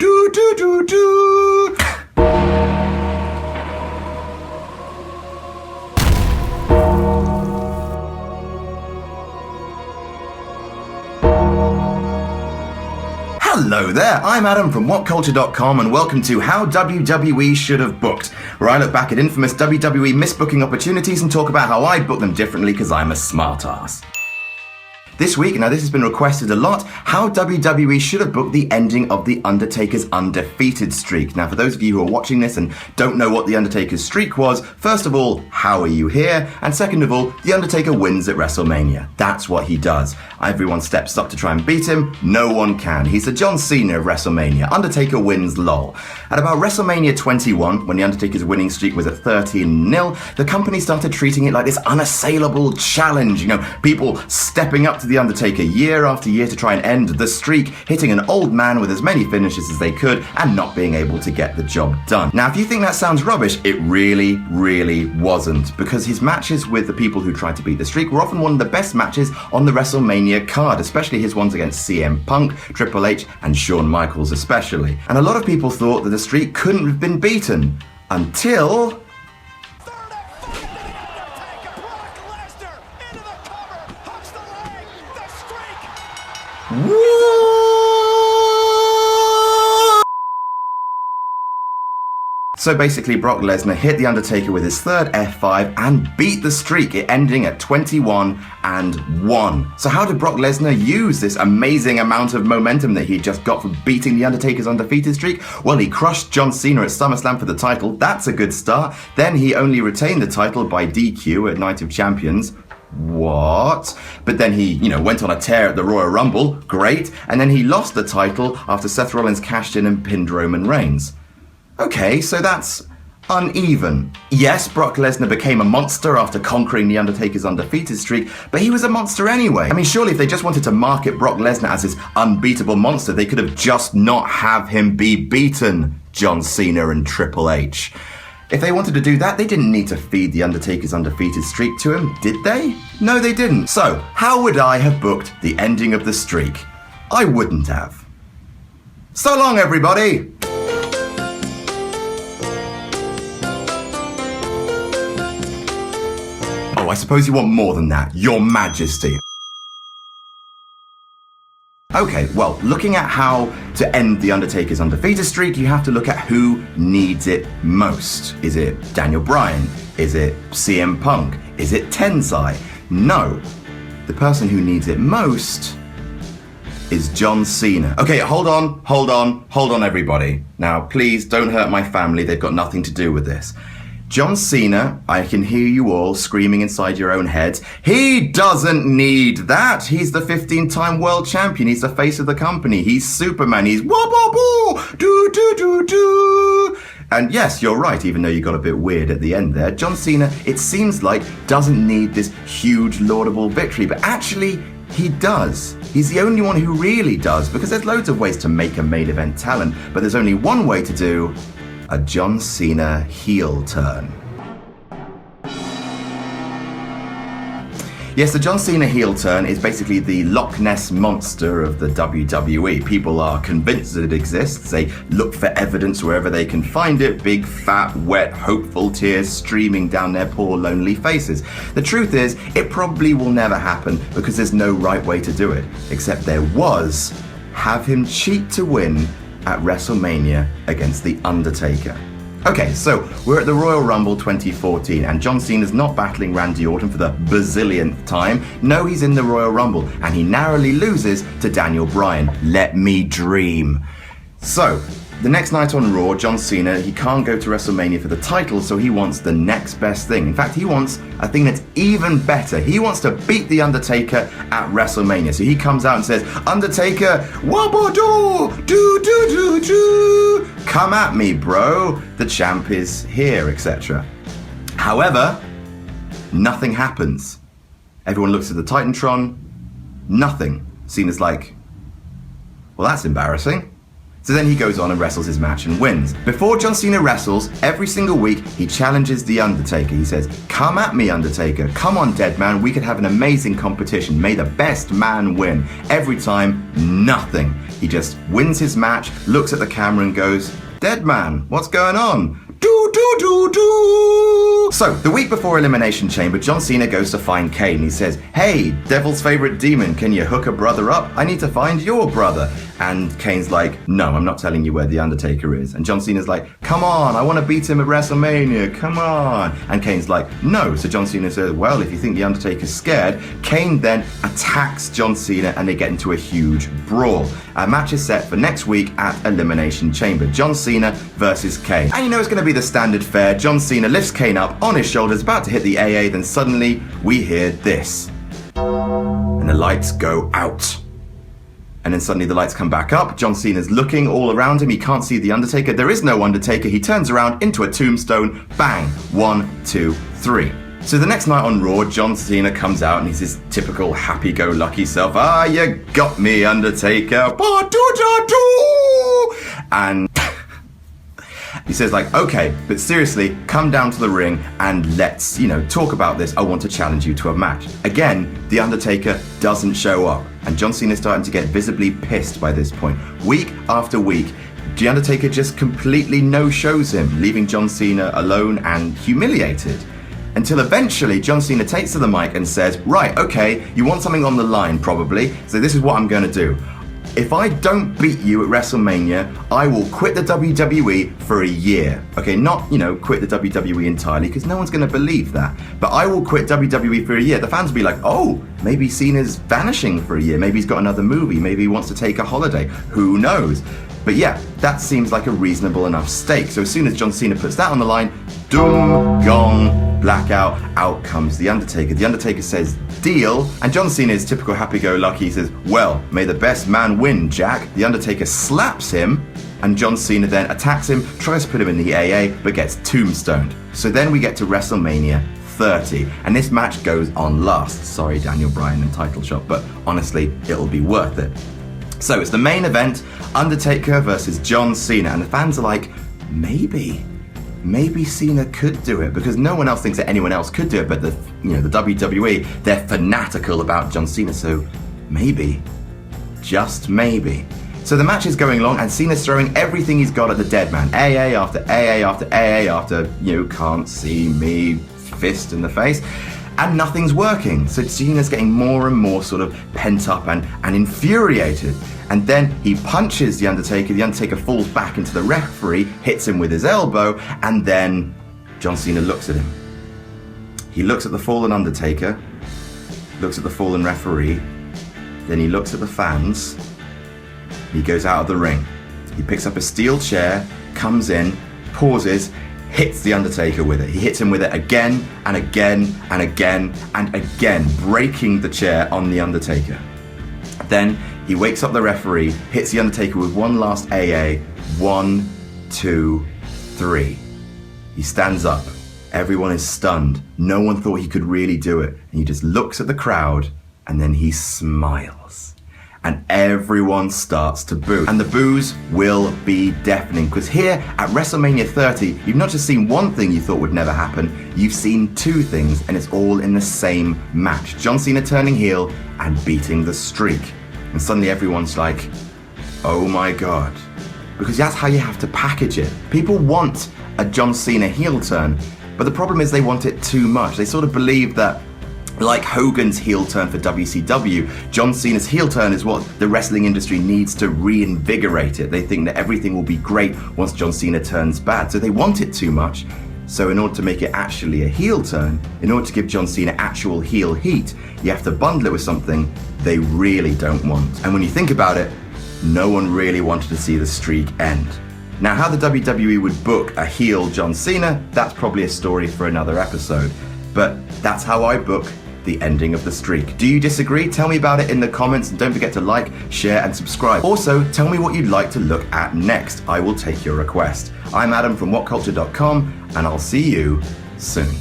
do do do do. Hello there, I'm Adam from WhatCulture.com and welcome to How WWE Should Have Booked, where I look back at infamous WWE misbooking opportunities and talk about how I book them differently because I'm a smartass. This week, now this has been requested a lot, how WWE should have booked the ending of The Undertaker's undefeated streak. Now for those of you who are watching this and don't know what The Undertaker's streak was, first of all, how are you here? And second of all, The Undertaker wins at WrestleMania. That's what he does. Everyone steps up to try and beat him, no one can. He's the John Cena of WrestleMania. Undertaker wins, lol. At about WrestleMania 21, when The Undertaker's winning streak was at 13-0, the company started treating it like this unassailable challenge. You know, people stepping up to The Undertaker year after year to try and end the streak, hitting an old man with as many finishes as they could and not being able to get the job done. Now, if you think that sounds rubbish, it really, really wasn't, because his matches with the people who tried to beat the streak were often one of the best matches on the WrestleMania card, especially his ones against CM Punk, Triple H, and Shawn Michaels especially. And a lot of people thought that the streak couldn't have been beaten until... So basically, Brock Lesnar hit The Undertaker with his third F5 and beat the streak, it ending at 21-1. So how did Brock Lesnar use this amazing amount of momentum that he just got from beating The Undertaker's undefeated streak? Well, he crushed John Cena at SummerSlam for the title. That's a good start. Then he only retained the title by DQ at Night of Champions. What? But then he, went on a tear at the Royal Rumble. Great. And then he lost the title after Seth Rollins cashed in and pinned Roman Reigns. Okay, so that's uneven. Yes, Brock Lesnar became a monster after conquering The Undertaker's undefeated streak, but he was a monster anyway. I mean, surely if they just wanted to market Brock Lesnar as this unbeatable monster, they could have just not have him be beaten, John Cena and Triple H. If they wanted to do that, they didn't need to feed The Undertaker's undefeated streak to him, did they? No, they didn't. So, how would I have booked the ending of the streak? I wouldn't have. So long, everybody! Oh, I suppose you want more than that, Your Majesty. Okay, well, looking at how to end The Undertaker's undefeated streak, you have to look at who needs it most. Is it Daniel Bryan? Is it CM Punk? Is it Tensai? No. The person who needs it most is John Cena. Okay, hold on, everybody. Now, please don't hurt my family. They've got nothing to do with this. John Cena, I can hear you all screaming inside your own heads. He doesn't need that. He's the 15-time world champion. He's the face of the company. He's Superman. He's wah-boo-boo, do-do-do-do. And yes, you're right, even though you got a bit weird at the end there. John Cena, it seems like, doesn't need this huge, laudable victory, but actually, he does. He's the only one who really does, because there's loads of ways to make a main event talent, but there's only one way to do a John Cena heel turn. Yes, the John Cena heel turn is basically the Loch Ness monster of the WWE. People are convinced that it exists. They look for evidence wherever they can find it. Big, fat, wet, hopeful tears streaming down their poor, lonely faces. The truth is, it probably will never happen because there's no right way to do it. Except there was. Have him cheat to win at WrestleMania against The Undertaker. Okay, so we're at the Royal Rumble 2014 and John Cena's not battling Randy Orton for the bazillionth time. No, he's in the Royal Rumble and he narrowly loses to Daniel Bryan. Let me dream. So, the next night on Raw, John Cena, he can't go to WrestleMania for the title, so he wants the next best thing. In fact, he wants a thing that's even better. He wants to beat The Undertaker at WrestleMania. So he comes out and says, Undertaker, wabba-doo, do-do-do-do, come at me, bro. The champ is here, etc. However, nothing happens. Everyone looks at the Titantron, nothing. Cena's like, well, that's embarrassing. So then he goes on and wrestles his match and wins. Before John Cena wrestles, every single week, he challenges The Undertaker. He says, "Come at me, Undertaker. Come on, dead man. We could have an amazing competition. May the best man win." Every time, nothing. He just wins his match, looks at the camera and goes, "Dead man, what's going on? Do, do, do, do." So, the week before Elimination Chamber, John Cena goes to find Kane. He says, "Hey, devil's favorite demon, can you hook a brother up? I need to find your brother." And Kane's like, "No, I'm not telling you where The Undertaker is." And John Cena's like, "Come on, I want to beat him at WrestleMania, come on." And Kane's like, "No." So John Cena says, "Well, if you think The Undertaker's scared." Kane then attacks John Cena and they get into a huge brawl. Our match is set for next week at Elimination Chamber. John Cena versus Kane. And you know it's going to be the standard fare. John Cena lifts Kane up on his shoulders, about to hit the AA, then suddenly we hear this. And the lights go out. And then suddenly the lights come back up. John Cena's looking all around him. He can't see The Undertaker. There is no Undertaker. He turns around into a tombstone. Bang. 1, 2, 3. So the next night on Raw, John Cena comes out and he's his typical happy-go-lucky self. "Ah, you got me, Undertaker. And he says like, "Okay, but seriously, come down to the ring and let's, talk about this. I want to challenge you to a match." Again, The Undertaker doesn't show up. And John Cena's starting to get visibly pissed by this point. Week after week, The Undertaker just completely no-shows him, leaving John Cena alone and humiliated. Until eventually, John Cena takes to the mic and says, "Right, okay, you want something on the line probably, so this is what I'm going to do. If I don't beat you at WrestleMania, I will quit the WWE for a year." Okay, not, quit the WWE entirely, because no one's going to believe that. But I will quit WWE for a year. The fans will be like, "Oh, maybe Cena's vanishing for a year. Maybe he's got another movie. Maybe he wants to take a holiday. Who knows?" But yeah, that seems like a reasonable enough stake. So as soon as John Cena puts that on the line, doom, gong, blackout, out comes The Undertaker. The Undertaker says, "Deal." And John Cena is typical happy-go-lucky. He says, "Well, may the best man win, Jack." The Undertaker slaps him, and John Cena then attacks him, tries to put him in the AA, but gets tombstoned. So then we get to WrestleMania 30, and this match goes on last. Sorry, Daniel Bryan and title shot, but honestly, it'll be worth it. So it's the main event, Undertaker versus John Cena, and the fans are like, maybe Cena could do it, because no one else thinks that anyone else could do it, but the WWE, they're fanatical about John Cena, so maybe, just maybe. So the match is going along, and Cena's throwing everything he's got at the dead man. AA after AA after AA after, can't see me, fist in the face. And nothing's working. So Cena's getting more and more sort of pent up and infuriated. And then he punches The Undertaker. The Undertaker falls back into the referee, hits him with his elbow, and then John Cena looks at him. He looks at the fallen Undertaker, looks at the fallen referee, then he looks at the fans. He goes out of the ring. He picks up a steel chair, comes in, pauses, hits The Undertaker with it. He hits him with it again and again and again and again, breaking the chair on The Undertaker. Then he wakes up the referee, hits The Undertaker with one last AA. 1, 2, 3. He stands up. Everyone is stunned. No one thought he could really do it. And he just looks at the crowd and then he smiles. And everyone starts to boo. And the boos will be deafening, because here at WrestleMania 30, you've not just seen one thing you thought would never happen, you've seen two things, and it's all in the same match. John Cena turning heel and beating the streak. And suddenly everyone's like, oh my God. Because that's how you have to package it. People want a John Cena heel turn, but the problem is they want it too much. They sort of believe that, like Hogan's heel turn for WCW, John Cena's heel turn is what the wrestling industry needs to reinvigorate it. They think that everything will be great once John Cena turns bad. So they want it too much. So in order to make it actually a heel turn, in order to give John Cena actual heel heat, you have to bundle it with something they really don't want. And when you think about it, no one really wanted to see the streak end. Now, how the WWE would book a heel John Cena, that's probably a story for another episode. But that's how I book the ending of the streak. Do you disagree? Tell me about it in the comments, and don't forget to like, share, and subscribe. Also, tell me what you'd like to look at next. I will take your request. I'm Adam from WhatCulture.com, and I'll see you soon.